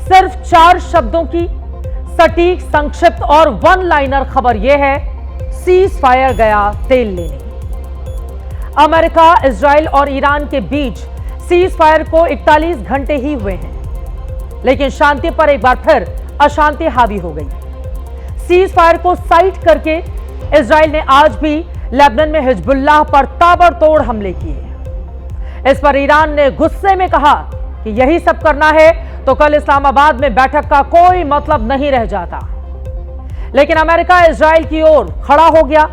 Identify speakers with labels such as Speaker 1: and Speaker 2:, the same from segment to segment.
Speaker 1: सिर्फ 4 शब्दों की सटीक, संक्षिप्त और वन लाइनर खबर यह है, सीज फायर गया तेल लेने। अमेरिका, इजराइल और ईरान के बीच सीज फायर को 41 घंटे ही हुए हैं, लेकिन शांति पर एक बार फिर अशांति हावी हो गई। सीज फायर को साइड करके इजराइल ने आज भी लेबनान में हिजबुल्लाह पर ताबड़तोड़ हमले किए। इस पर ईरान ने गुस्से में कहा कि यही सब करना है तो कल इस्लामाबाद में बैठक का कोई मतलब नहीं रह जाता। लेकिन अमेरिका इजराइल की ओर खड़ा हो गया।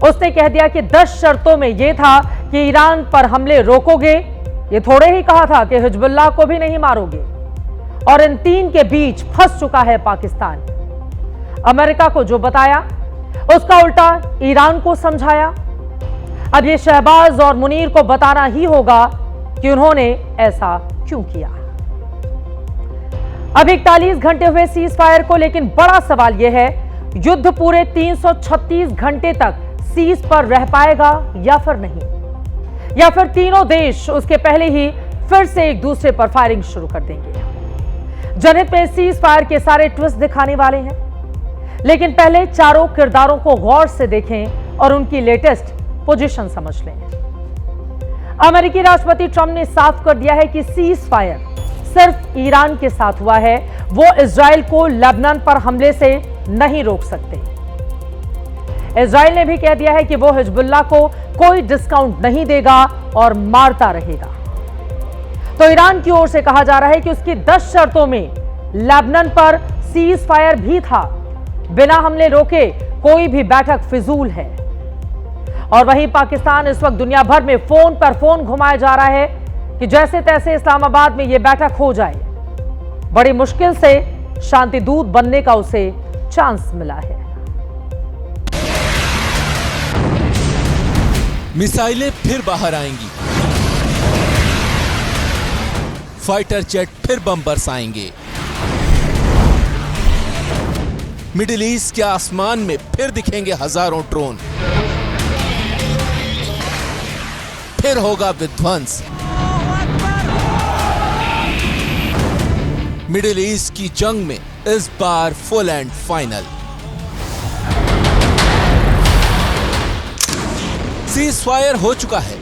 Speaker 1: उसने कह दिया कि 10 शर्तों में यह था कि ईरान पर हमले रोकोगे, ये थोड़े ही कहा था कि हिजबुल्लाह को भी नहीं मारोगे। और इन 3 के बीच फंस चुका है पाकिस्तान। अमेरिका को जो बताया उसका उल्टा ईरान को समझाया। अब ये शहबाज और मुनीर को बताना ही होगा कि उन्होंने ऐसा क्यों किया। अब 41 घंटे हुए सीज फायर को, लेकिन बड़ा सवाल यह है, युद्ध पूरे 336 घंटे तक सीज पर रह पाएगा या फिर नहीं, या फिर तीनों देश उसके पहले ही फिर से एक दूसरे पर फायरिंग शुरू कर देंगे। जनहित में सीज फायर के सारे ट्विस्ट दिखाने वाले हैं, लेकिन पहले चारों किरदारों को गौर से देखें और उनकी लेटेस्ट पोजीशन समझ लें। अमेरिकी राष्ट्रपति ट्रंप ने साफ कर दिया है कि सीज फायर सिर्फ ईरान के साथ हुआ है, वो इजराइल को लेबनान पर हमले से नहीं रोक सकते। इजराइल ने भी कह दिया है कि वो हिजबुल्लाह को कोई डिस्काउंट नहीं देगा और मारता रहेगा। तो ईरान की ओर से कहा जा रहा है कि उसकी 10 शर्तों में लेबनान पर सीज फायर भी था, बिना हमले रोके कोई भी बैठक फिजूल है। और वहीं पाकिस्तान इस वक्त दुनिया भर में फोन पर फोन घुमाया जा रहा है कि जैसे तैसे इस्लामाबाद में यह बैठक हो जाए। बड़ी मुश्किल से शांति दूत बनने का उसे चांस मिला है।
Speaker 2: मिसाइलें फिर बाहर आएंगी, फाइटर जेट फिर बम बरसाएंगे, मिडिल ईस्ट के आसमान में फिर दिखेंगे हजारों ड्रोन, फिर होगा विध्वंस। मिडिल ईस्ट की जंग में इस बार full and final. Cease fire हो चुका है,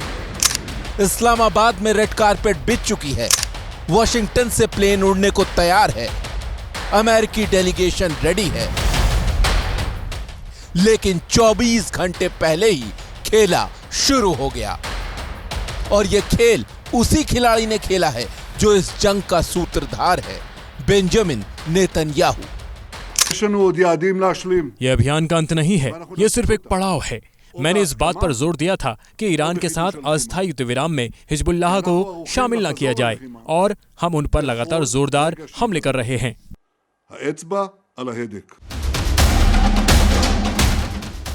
Speaker 2: इस्लामाबाद में रेड कारपेट बिछ चुकी है, वॉशिंगटन से प्लेन उड़ने को तैयार है, अमेरिकी डेलीगेशन रेडी है। लेकिन 24 घंटे पहले ही खेला शुरू हो गया, और यह खेल उसी खिलाड़ी ने खेला है जो इस जंग का सूत्रधार है, बेंजामिन नेतन्याहू।
Speaker 3: यह अभियान का अंत नहीं है, यह सिर्फ एक पड़ाव है। मैंने इस बात पर जोर दिया था कि ईरान के साथ अस्थायी युद्ध विराम में हिजबुल्लाह को शामिल न किया जाए, और हम उन पर लगातार जोरदार हमले कर रहे हैं।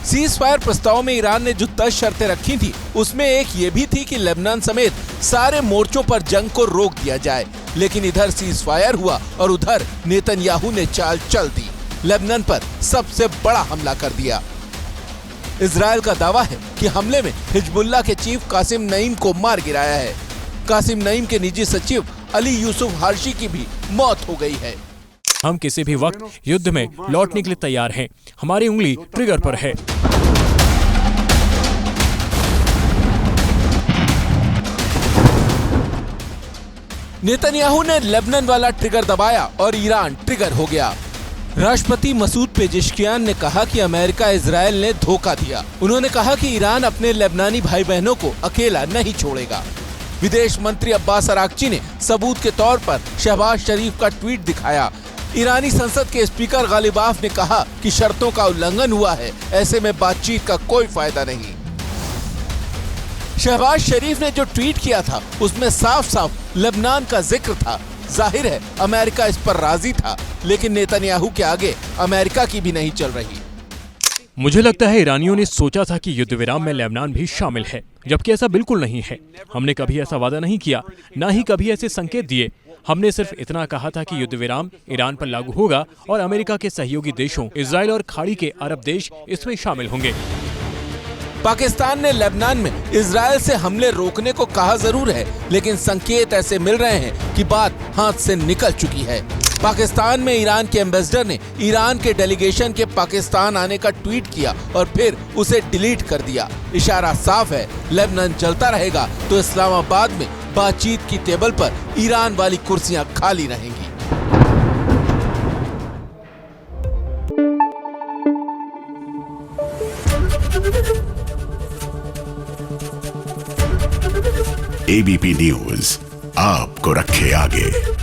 Speaker 2: सीज फायर प्रस्ताव में ईरान ने जो 10 शर्तें रखी थी, उसमें एक ये भी थी कि लेबनान समेत सारे मोर्चों पर जंग को रोक दिया जाए। लेकिन इधर सीज फायर हुआ और उधर नेतन्याहू ने चाल चल दी, लेबनान पर सबसे बड़ा हमला कर दिया। इजराइल का दावा है कि हमले में हिजबुल्लाह के चीफ कासिम नईम को मार गिराया है। कासिम नईम के निजी सचिव अली यूसुफ हार्शी की भी मौत हो गई है।
Speaker 3: हम किसी भी वक्त युद्ध में लौटने के लिए तैयार हैं। हमारी उंगली ट्रिगर पर है।
Speaker 2: नेतन्याहू ने लेबनान वाला ट्रिगर दबाया और ईरान ट्रिगर हो गया। राष्ट्रपति मसूद पेजेश्कियान ने कहा कि अमेरिका इजराइल ने धोखा दिया। उन्होंने कहा कि ईरान अपने लेबनानी भाई बहनों को अकेला नहीं छोड़ेगा। विदेश मंत्री अब्बास अराक्ची ने सबूत के तौर पर शहबाज शरीफ का ट्वीट दिखाया। ईरानी संसद के स्पीकर गालिबाफ ने कहा कि शर्तों का उल्लंघन हुआ है, ऐसे में बातचीत का कोई फायदा नहीं। शहबाज शरीफ ने जो ट्वीट किया था उसमें साफ साफ लेबनान का जिक्र था। जाहिर है अमेरिका इस पर राजी था, लेकिन नेतन्याहू के आगे अमेरिका की भी नहीं चल रही।
Speaker 3: मुझे लगता है ईरानियों ने सोचा था कि युद्ध विराम में लेबनान भी शामिल है, जबकि ऐसा बिल्कुल नहीं है। हमने कभी ऐसा वादा नहीं किया, न ही कभी ऐसे संकेत दिए। हमने सिर्फ इतना कहा था कि युद्ध विराम ईरान पर लागू होगा और अमेरिका के सहयोगी देशों इजराइल और खाड़ी के अरब देश इसमें शामिल होंगे।
Speaker 2: पाकिस्तान ने लेबनान में इजराइल से हमले रोकने को कहा जरूर है, लेकिन संकेत ऐसे मिल रहे हैं कि बात हाथ से निकल चुकी है। पाकिस्तान में ईरान के एम्बेसडर ने ईरान के डेलीगेशन के पाकिस्तान आने का ट्वीट किया और फिर उसे डिलीट कर दिया। इशारा साफ है, लेबनान जलता रहेगा तो इस्लामाबाद में बातचीत की टेबल पर ईरान वाली कुर्सियां खाली रहेंगी।
Speaker 4: एबीपी न्यूज आपको रखे आगे।